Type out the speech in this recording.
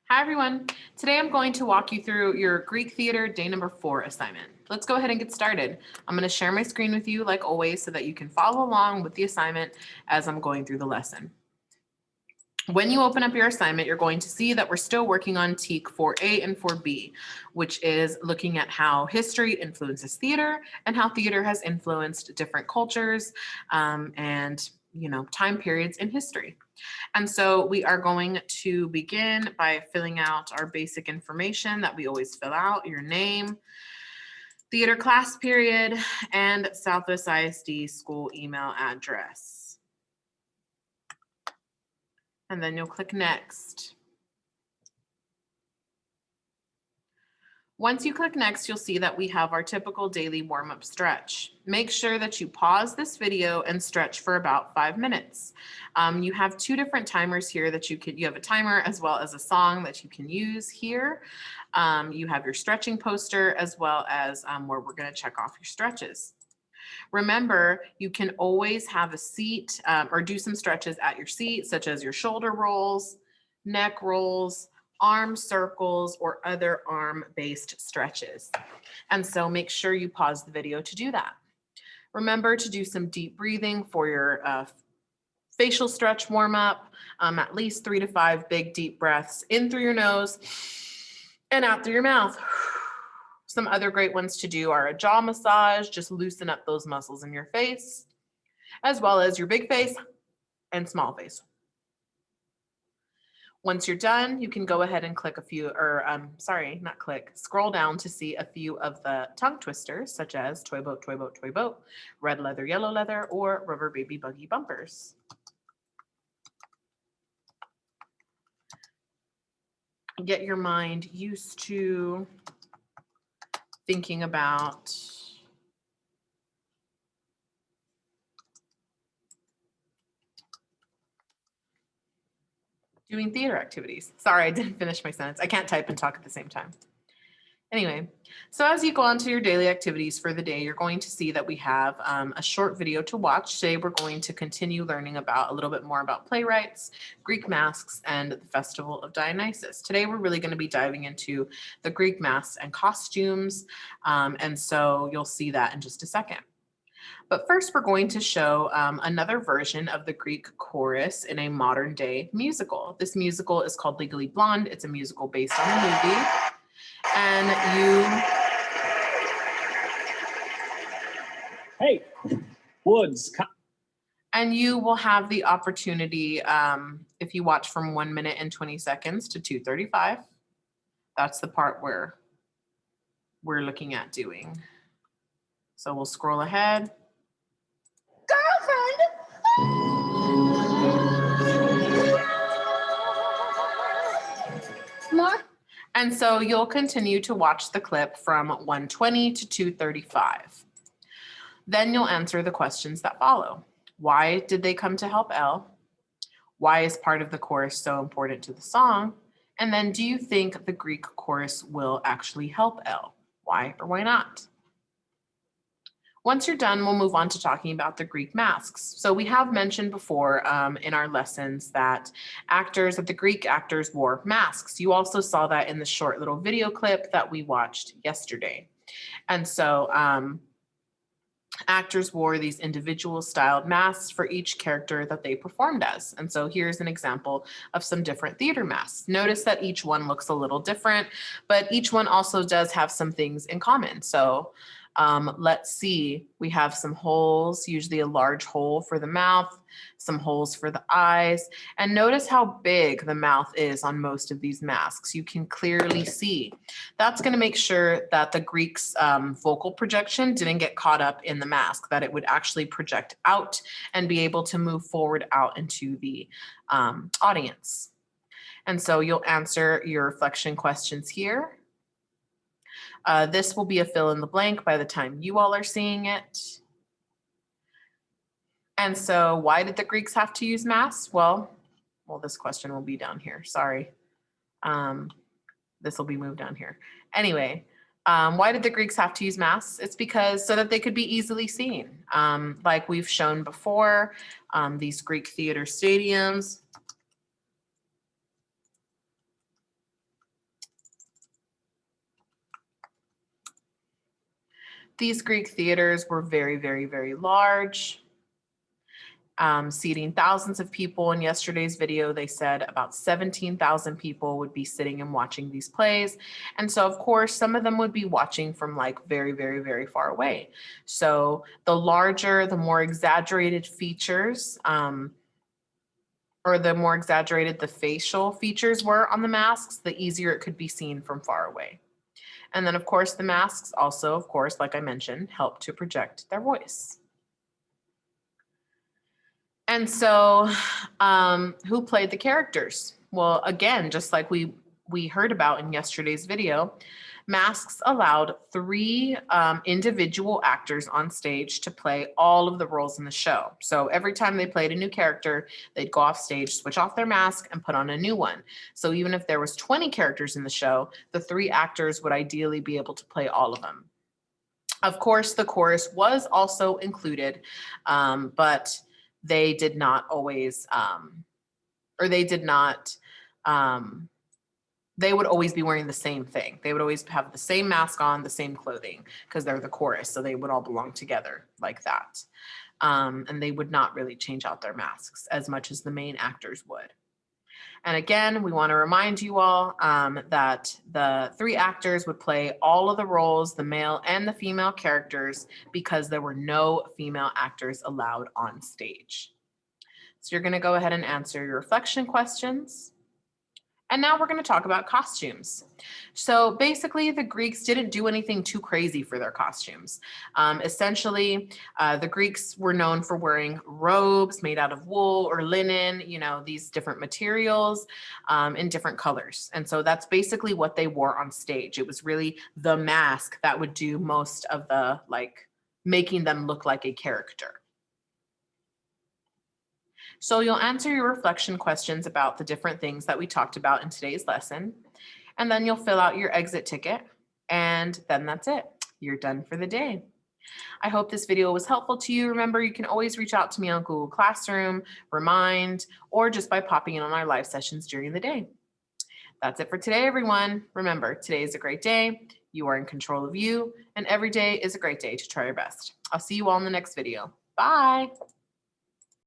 Hi everyone. Today I'm going to walk you through your Greek theater day number 4 assignment. Let's go ahead and get started. I'm going to share my screen with you like always so that you can follow along with the assignment as I'm going through the lesson. When you open up your assignment, you're going to see that we're still working on TEK 4A and 4B, which is looking at how history influences theater and how theater has influenced different cultures and time periods in history. And so we are going to begin by filling out our basic information that we always fill out, your name, theater class period, and Southwest ISD school email address. And then you'll click next. Once you click next, you'll see that we have our typical daily warm-up stretch. Make sure that you pause this video and stretch for about 5 minutes. You have 2 different timers here that you have a timer as well as a song that you can use here. You have your stretching poster as well as where we're going to check off your stretches. Remember, you can always have a seat or do some stretches at your seat, such as your shoulder rolls, neck rolls, arm circles, or other arm-based stretches. And so make sure you pause the video to do that. Remember to do some deep breathing for your facial stretch warm-up, at least 3 to 5 big deep breaths in through your nose and out through your mouth. Some other great ones to do are a jaw massage, just loosen up those muscles in your face, as well as your big face and small face. Once you're done, you can go ahead and click a few, scroll down to see a few of the tongue twisters, such as toy boat, toy boat, toy boat, red leather, yellow leather, or rubber baby buggy bumpers. Get your mind used to thinking about doing theater activities. Sorry, I didn't finish my sentence. I can't type and talk at the same time. Anyway, so as you go on to your daily activities for the day, you're going to see that we have a short video to watch. Today, we're going to continue learning about a little bit more about playwrights, Greek masks, and the Festival of Dionysus. Today, we're really going to be diving into the Greek masks and costumes, and so you'll see that in just a second. But first, we're going to show another version of the Greek chorus in a modern day musical. This musical is called Legally Blonde. It's a musical based on a movie. Hey, Woods. And you will have the opportunity, if you watch from 1 minute and 20 seconds to 2:35, that's the part where we're looking at doing. So we'll scroll ahead. More. And so you'll continue to watch the clip from 1:20 to 2:35. Then you'll answer the questions that follow. Why did they come to help Elle? Why is part of the chorus so important to the song? And then do you think the Greek chorus will actually help Elle? Why or why not? Once you're done, we'll move on to talking about the Greek masks. So we have mentioned before in our lessons that the Greek actors wore masks. You also saw that in the short little video clip that we watched yesterday. And so actors wore these individual styled masks for each character that they performed as. And so here's an example of some different theater masks. Notice that each one looks a little different, but each one also does have some things in common. So let's see, we have some holes, usually a large hole for the mouth, some holes for the eyes. And notice how big the mouth is on most of these masks. You can clearly see. That's going to make sure that the Greek's vocal projection didn't get caught up in the mask, that it would actually project out and be able to move forward out into the audience. And so you'll answer your reflection questions here. This will be a fill in the blank by the time you all are seeing it. And so why did the Greeks have to use masks? Well, this question will be down here. Sorry. This will be moved down here. Anyway, why did the Greeks have to use masks? It's because so that they could be easily seen. Like we've shown before, these Greek theater stadiums These Greek theaters were very, very, very large, seating thousands of people. In yesterday's video, they said about 17,000 people would be sitting and watching these plays. And so, of course, some of them would be watching from like very, very, very far away. So the larger, the more exaggerated features, or the more exaggerated the facial features were on the masks, the easier it could be seen from far away. And then, of course, the masks also, of course, like I mentioned, help to project their voice. And so, who played the characters? Well, again, just like we heard about in yesterday's video, masks allowed 3 individual actors on stage to play all of the roles in the show. So every time they played a new character, they'd go off stage, switch off their mask, and put on a new one. So even if there was 20 characters in the show, the 3 actors would ideally be able to play all of them. Of course, the chorus was also included, but they did not always, or they did not, they would always be wearing the same thing. They would always have the same mask on, the same clothing, because they're the chorus. So they would all belong together like that. And they would not really change out their masks as much as the main actors would. And again, we want to remind you all that the 3 actors would play all of the roles, the male and the female characters, because there were no female actors allowed on stage. So you're going to go ahead and answer your reflection questions. And now we're going to talk about costumes. So basically, the Greeks didn't do anything too crazy for their costumes. Essentially, the Greeks were known for wearing robes made out of wool or linen, you know, these different materials in different colors. And so that's basically what they wore on stage. It was really the mask that would do most of the, like, making them look like a character. So you'll answer your reflection questions about the different things that we talked about in today's lesson, and then you'll fill out your exit ticket, and then that's it. You're done for the day. I hope this video was helpful to you. Remember, you can always reach out to me on Google Classroom, Remind, or just by popping in on our live sessions during the day. That's it for today, everyone. Remember, today is a great day. You are in control of you, and every day is a great day to try your best. I'll see you all in the next video. Bye.